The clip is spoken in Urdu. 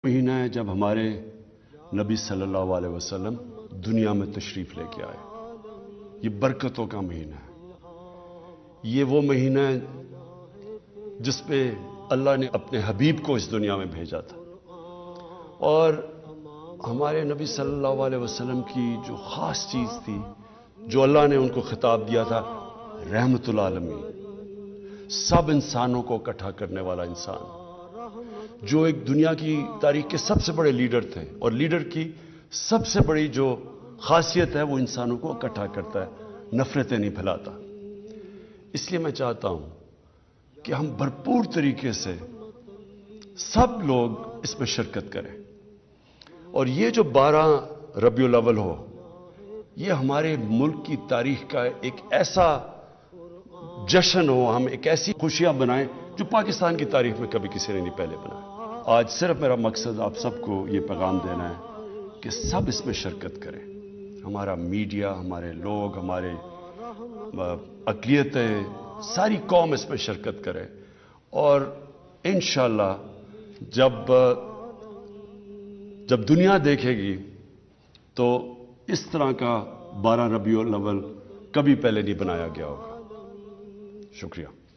مہینہ ہے جب ہمارے نبی صلی اللہ علیہ وسلم دنیا میں تشریف لے کے آئے. یہ برکتوں کا مہینہ ہے. یہ وہ مہینہ ہے جس پہ اللہ نے اپنے حبیب کو اس دنیا میں بھیجا تھا. اور ہمارے نبی صلی اللہ علیہ وسلم کی جو خاص چیز تھی، جو اللہ نے ان کو خطاب دیا تھا، رحمت العالمین، سب انسانوں کو اکٹھا کرنے والا انسان، جو ایک دنیا کی تاریخ کے سب سے بڑے لیڈر تھے. اور لیڈر کی سب سے بڑی جو خاصیت ہے وہ انسانوں کو اکٹھا کرتا ہے، نفرتیں نہیں پھیلاتا. اس لیے میں چاہتا ہوں کہ ہم بھرپور طریقے سے سب لوگ اس میں شرکت کریں. اور یہ جو 12 ربیع الاول ہو، یہ ہمارے ملک کی تاریخ کا ایک ایسا جشن ہو، ہم ایک ایسی خوشیاں بنائیں جو پاکستان کی تاریخ میں کبھی کسی نے نہیں پہلے بنایا. آج صرف میرا مقصد آپ سب کو یہ پیغام دینا ہے کہ سب اس میں شرکت کریں. ہمارا میڈیا، ہمارے لوگ، ہمارے اقلیتیں، ساری قوم اس میں شرکت کرے. اور انشاءاللہ جب دنیا دیکھے گی تو اس طرح کا 12 ربیع الاول کبھی پہلے نہیں بنایا گیا ہوگا. شکریہ.